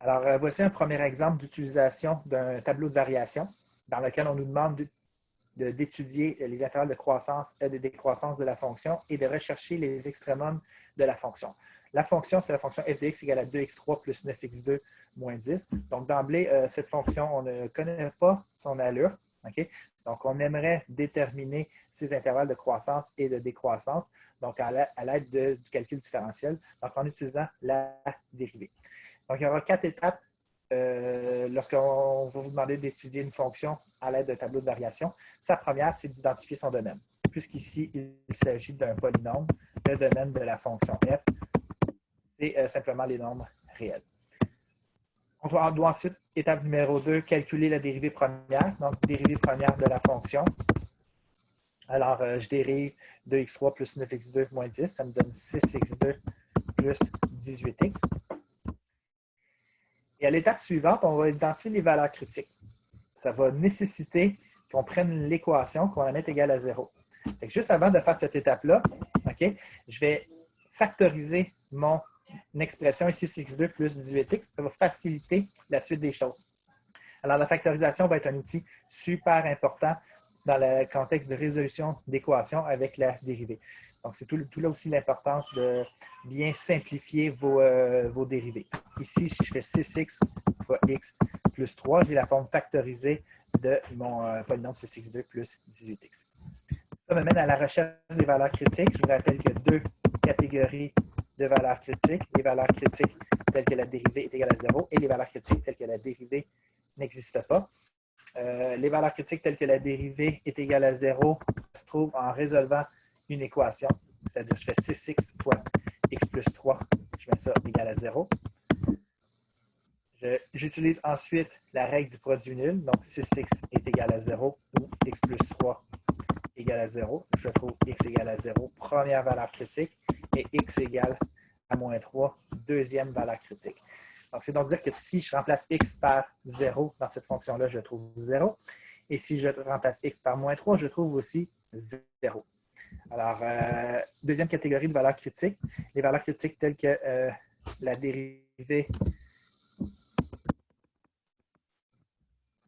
Alors, voici un premier exemple d'utilisation d'un tableau de variation dans lequel on nous demande d'étudier les intervalles de croissance et de décroissance de la fonction et de rechercher les extrémums de la fonction. La fonction, c'est la fonction f de x égale à 2x3 plus 9x2 moins 10. Donc, d'emblée, cette fonction, on ne connaît pas son allure. Okay? Donc, on aimerait déterminer ces intervalles de croissance et de décroissance, donc à l'aide du calcul différentiel, donc en utilisant la dérivée. Donc, il y aura 4 étapes lorsqu'on va vous demander d'étudier une fonction à l'aide d'un tableau de variation. Sa première, c'est d'identifier son domaine. Puisqu'ici, il s'agit d'un polynôme, le domaine de la fonction f, c'est simplement les nombres réels. On doit ensuite, étape numéro 2, calculer la dérivée première, donc dérivée première de la fonction. Alors, je dérive 2x3 plus 9x2 moins 10, ça me donne 6x2 plus 18x. Et à l'étape suivante, on va identifier les valeurs critiques. Ça va nécessiter qu'on prenne l'équation, qu'on la mette égale à 0. Donc, juste avant de faire cette étape-là, okay, je vais factoriser mon expression ici 6x2 plus 18x. Ça va faciliter la suite des choses. Alors, la factorisation va être un outil super important dans le contexte de résolution d'équations avec la dérivée. Donc, c'est tout là aussi l'importance de bien simplifier vos dérivés. Ici, si je fais 6x fois x plus 3, j'ai la forme factorisée de mon polynôme 6x2 plus 18x. Ça me mène à la recherche des valeurs critiques. Je vous rappelle qu'il y a deux catégories de valeurs critiques. Les valeurs critiques telles que la dérivée est égale à 0 et les valeurs critiques telles que la dérivée n'existe pas. Les valeurs critiques telles que la dérivée est égale à 0 se trouvent en résolvant une équation, c'est-à-dire je fais 6x fois x plus 3, je mets ça égal à 0. J'utilise ensuite la règle du produit nul, donc 6x est égal à 0 ou x plus 3 égale à 0. Je trouve x égale à 0, première valeur critique, et x égale à moins 3, deuxième valeur critique. Donc, c'est donc dire que si je remplace x par 0 dans cette fonction-là, je trouve 0. Et si je remplace x par moins 3, je trouve aussi 0. Alors, deuxième catégorie de valeurs critiques, les valeurs critiques telles que la dérivée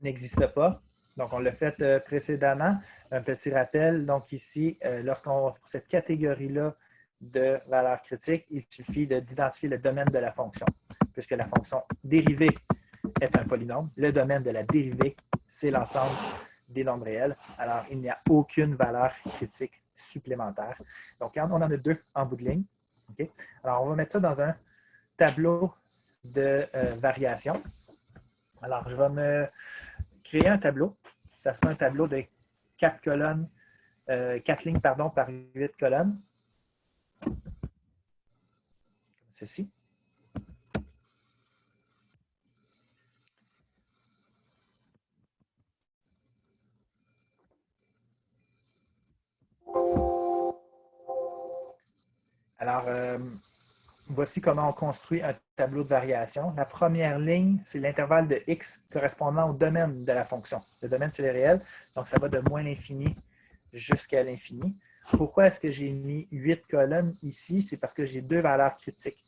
n'existe pas. Donc, on l'a fait précédemment. Un petit rappel. Donc, ici, pour cette catégorie-là de valeurs critiques, il suffit d'identifier le domaine de la fonction, puisque la fonction dérivée est un polynôme. Le domaine de la dérivée, c'est l'ensemble des nombres réels. Alors, il n'y a aucune valeur critique supplémentaire. Donc, on en a deux en bout de ligne. Okay? Alors, on va mettre ça dans un tableau de variation. Alors, je vais me créer un tableau. Ça sera un tableau de 4 colonnes, 4 lignes par 8 colonnes. Comme ceci. Alors, voici comment on construit un tableau de variation. La première ligne, c'est l'intervalle de x correspondant au domaine de la fonction. Le domaine, c'est le réel, donc ça va de moins l'infini jusqu'à l'infini. Pourquoi est-ce que j'ai mis 8 colonnes ici? C'est parce que j'ai deux valeurs critiques.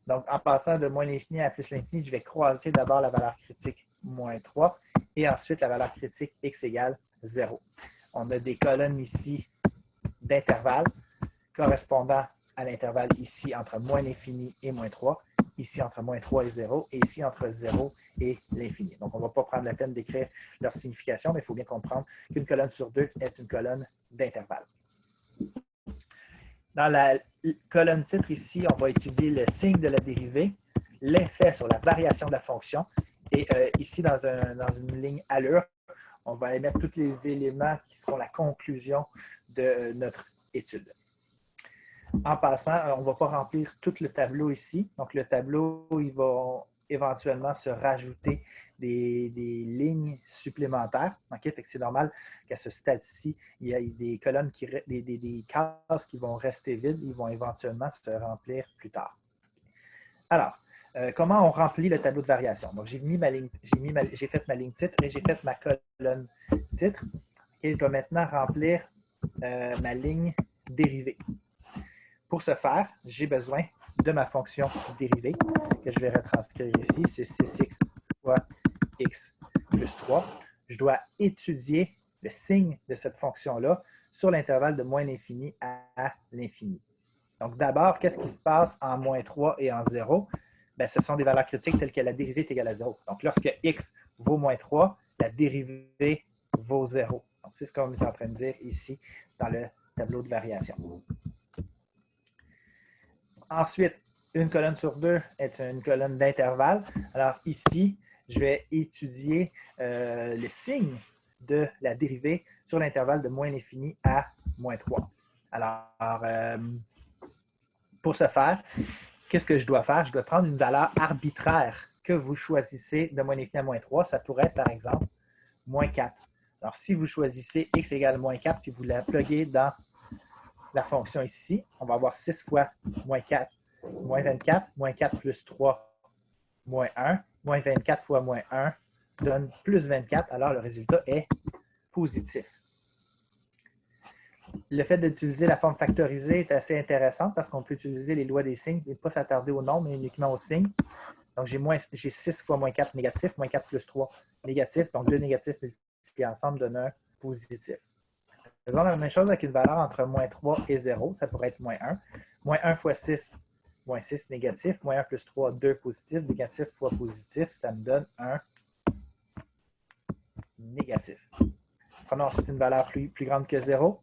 Donc, en passant de moins l'infini à plus l'infini, je vais croiser d'abord la valeur critique moins 3 et ensuite la valeur critique x égale 0. On a des colonnes ici d'intervalles correspondant à l'intervalle ici entre moins l'infini et moins 3, ici entre moins 3 et 0, et ici entre 0 et l'infini. Donc, on ne va pas prendre la peine d'écrire leur signification, mais il faut bien comprendre qu'une colonne sur deux est une colonne d'intervalle. Dans la colonne titre ici, on va étudier le signe de la dérivée, l'effet sur la variation de la fonction, et ici, dans une ligne allure, on va émettre tous les éléments qui seront la conclusion de notre étude. En passant, on ne va pas remplir tout le tableau ici. Donc, le tableau, il va éventuellement se rajouter des lignes supplémentaires. Okay? Fait que c'est normal qu'à ce stade-ci, il y a des colonnes, des cases qui vont rester vides. Ils vont éventuellement se remplir plus tard. Alors, comment on remplit le tableau de variation? Donc, j'ai fait ma ligne titre et j'ai fait ma colonne titre. Et je dois maintenant remplir ma ligne dérivée. Pour ce faire, j'ai besoin de ma fonction dérivée, que je vais retranscrire ici, c'est 6x fois x plus 3. Je dois étudier le signe de cette fonction-là sur l'intervalle de moins l'infini à l'infini. Donc, d'abord, qu'est-ce qui se passe en moins 3 et en 0? Bien, ce sont des valeurs critiques telles que la dérivée est égale à 0. Donc, lorsque x vaut moins 3, la dérivée vaut 0. Donc, c'est ce qu'on est en train de dire ici dans le tableau de variation. Ensuite, une colonne sur 2 est une colonne d'intervalle. Alors ici, je vais étudier le signe de la dérivée sur l'intervalle de moins l'infini à moins 3. Alors, pour ce faire, qu'est-ce que je dois faire? Je dois prendre une valeur arbitraire que vous choisissez de moins l'infini à moins 3. Ça pourrait être, par exemple, moins 4. Alors, si vous choisissez x égale moins 4, puis vous la pluguez dans la fonction ici, on va avoir 6 fois moins 4, moins 24, moins 4 plus 3, moins 1, moins 24 fois moins 1 donne plus 24, alors le résultat est positif. Le fait d'utiliser la forme factorisée est assez intéressant parce qu'on peut utiliser les lois des signes et ne pas s'attarder au nombre, mais uniquement aux signes. Donc, j'ai 6 fois moins 4 négatif, moins 4 plus 3 négatif, donc deux négatifs multipliés ensemble donnent un positif. Faisons la même chose avec une valeur entre moins 3 et 0, ça pourrait être moins 1. Moins 1 fois 6, moins 6 négatif, moins 1 plus 3, 2 positif, négatif fois positif, ça me donne un négatif. Prenons ensuite une valeur plus grande que 0,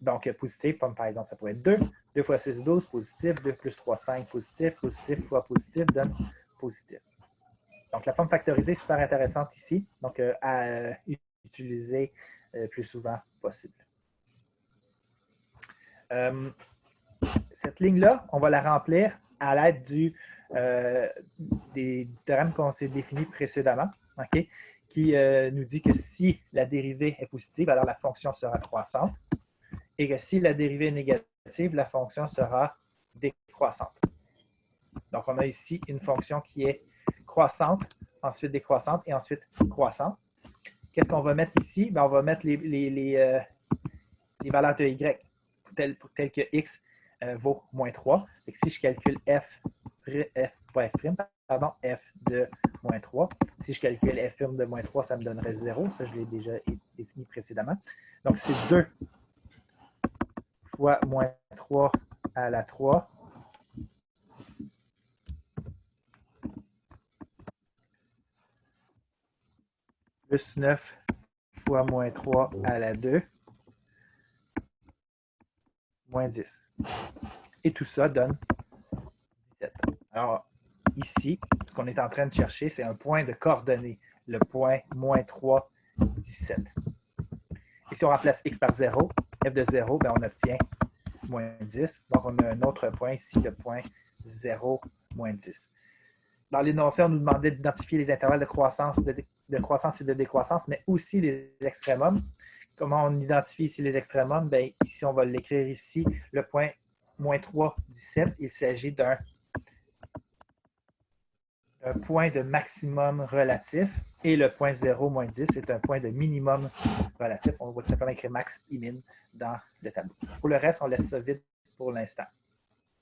donc positif, comme par exemple ça pourrait être 2. 2 fois 6, 12, positif, 2 plus 3, 5, positif, positif fois positif donne positif. Donc la forme factorisée est super intéressante ici, donc à utiliser le plus souvent possible. Cette ligne-là, on va la remplir à l'aide des théorèmes qu'on s'est définis précédemment, okay, qui nous dit que si la dérivée est positive, alors la fonction sera croissante, et que si la dérivée est négative, la fonction sera décroissante. Donc, on a ici une fonction qui est croissante, ensuite décroissante, et ensuite croissante. Qu'est-ce qu'on va mettre ici? Bien, on va mettre les valeurs de y, telles que x vaut moins 3. Donc, si je calcule f de moins 3, si je calcule f' de moins 3, ça me donnerait 0. Ça, je l'ai déjà défini précédemment. Donc, c'est 2 fois moins 3 à la 3 plus 9 fois moins 3 à la 2 moins 10. Et tout ça donne 17. Alors, ici, ce qu'on est en train de chercher, c'est un point de coordonnée, le point moins 3, 17. Et si on remplace x par 0, f de 0, bien, on obtient moins 10. Donc, on a un autre point ici, le point 0, moins 10. Dans l'énoncé, on nous demandait d'identifier les intervalles de croissance et de décroissance, mais aussi les extrémums. Comment on identifie ici les extrémums? Bien, ici, on va l'écrire ici, le point moins 3, 17. Il s'agit d'un point de maximum relatif et le point 0, moins 10 est un point de minimum relatif. On va tout simplement écrire max et min dans le tableau. Pour le reste, on laisse ça vide pour l'instant.